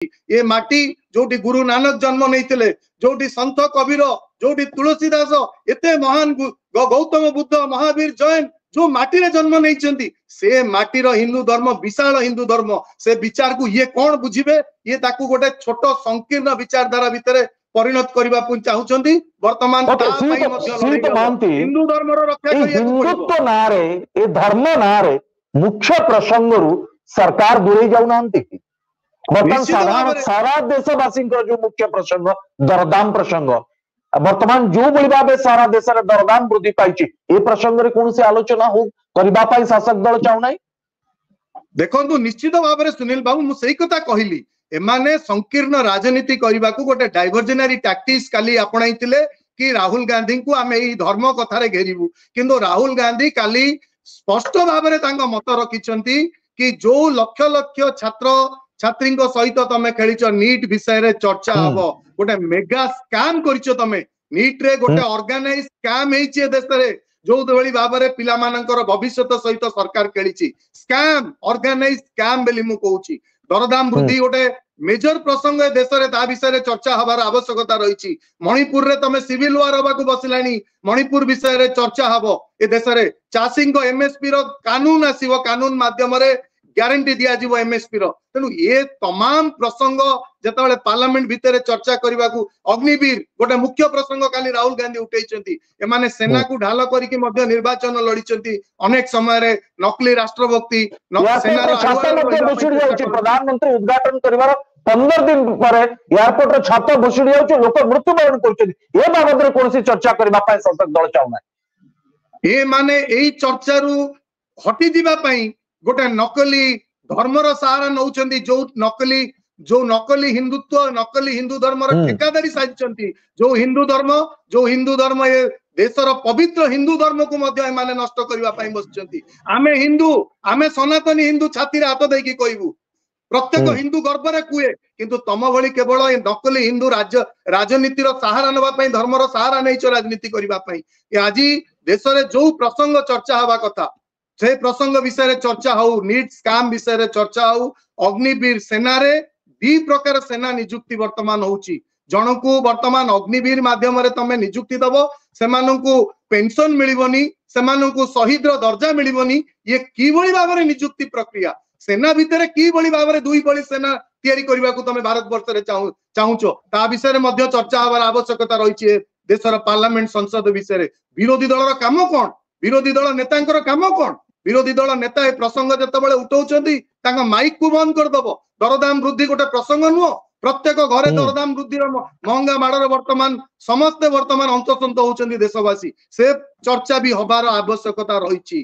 ये माटी जोटी गुरु नानक जन्म नहीं जोटी संत कबीर जोटी तुलसीदास एते महान गौतम बुद्ध महावीर जैन जो माटी रे जन्म नहीं से माटीर हिंदू धर्म विशाल हिंदू धर्म से विचार को ये कौन बुझिबे ये ताकू गोटे छोट संकीर्ण विचारधारा भितर परिणत करने चाहूंगी वर्तमान हिंदू धर्म रक्षा हिंदुत्व ना रे ए धर्म ना रे मुख्य प्रसंग रु सरकार दूरे जाऊना बर्तमान साधारण सारा देशवासी जो मुख्य प्रसंग दरदाम प्रसंग वर्तमान जो भली भाव सारा देश में दरदाम वृद्धि पाई ए प्रसंग रे कौन से आलोचना हो करने शासक दल चाहूना देखो निश्चित भाव में सुनील बाबू मुझे कथा कहली एमाने संकीर्ण राजनीति करने को गोटे डाइवर्जनरी टैक्टिक्स काली आपणाइतिले कि राहुल गांधी को आम यही धर्म कथार घेरबू किंतु राहुल गांधी काली स्पष्ट भाव में मत रखिंट कि जो लक्ष लक्ष छात्र छात्री सहित तमें खेल नीट विषय रे चर्चा हम गोटे मेगा स्कैम कर तमें नीट रे गोटे ऑर्गेनाइज स्कैम है देश में जो भाव में पिला भविष्य सहित सरकार खेली स्कैम ऑर्गेनाइज स्कैम बेली मु कहूची दरदाम वृद्धि गोटे मेजर प्रसंग देश में विषय चर्चा हबार आवश्यकता रही मणिपुर रे तमे सिविल वार हबाकू बसिलानी मणिपुर विषय रे चर्चा हबो ए देश रे चाषी एमएसपी रो कानून आसीबो कानून माध्यम रे ग्यारंटी दिया जीवो एमएसपी रो तेनु ये तमाम प्रसंग जेतेबेले पार्लियामेंट भितर चर्चा करने को अग्निवीर गोटे मुख्य प्रसंग काली राहुल गांधी उठेइचंती एमाने सेना को ढाल करिके मध्य निर्वाचन लड़ीचंती अनेक समय रे नकली राष्ट्रभक्ति प्रधानमंत्री उद्घाटन करिवार 15 दिन पर एयरपोर्ट रे छात बसुड़ी जाउछ लोक मृत्युवरण करछथि ए बाबद रे कोनसी चर्चा करबा पय शासक दल चाहना ए माने एई चर्चा रु हटि दिबा पय गोटे नकली धर्मर सहारा नौचंती जो नकली हिंदुत्व नकली हिंदू धर्म ठेकादारी साजिचंती जो हिंदू धर्म ये देशर पवित्र हिंदू धर्म को मध्य माने नष्ट करबा पय बसचंती आमे सनातनी हिंदू छाती रे हाथ देकी कहबू प्रत्येक हिंदू गर्व रे कुए किंतु तम भली केवल नकली हिंदू राजनीतिर सहारा नबा पय धर्मर सहारा नहीं राजनीति करबा पय आज देश रे जो प्रसंग चर्चा हवा कथा से प्रसंग विषय चर्चा हो नीट स्कैम विषय चर्चा हो अग्निवीर सेना रे दी प्रकार सेना नियुक्ति वर्तमान होची जन को वर्तमान अग्निवीर माध्यम रे तमे नियुक्ति दबो सेमानंकु पेंशन मिलिबनी सेमानंकु शहीद रो दर्जा मिलिबनी ये की भली भाव रे नियुक्ति प्रक्रिया सेना भितर की भली भाव रे दुई भली सेना तैयारी करबा को तमे भारत वर्ष रे चाहूचो ता विषय रे मध्य चर्चा हबार आवश्यकता रही देशर पार्लियामेंट संसद विषय विरोधी दलर काम कौन विरोधी दल नेतांकर काम कौन विरोधी दल नेता ए प्रसंग जतबेले उठाउछंती तांका माइक को बंद कर दबो दरदाम वृद्धि गोटे प्रसंग नुह प्रत्येक घरे दरदाम वृद्धि महंगा माड़र वर्तमान समस्ते वर्तमान अंतसंत होउछंती देशवासी से चर्चा भी हबार आवश्यकता रही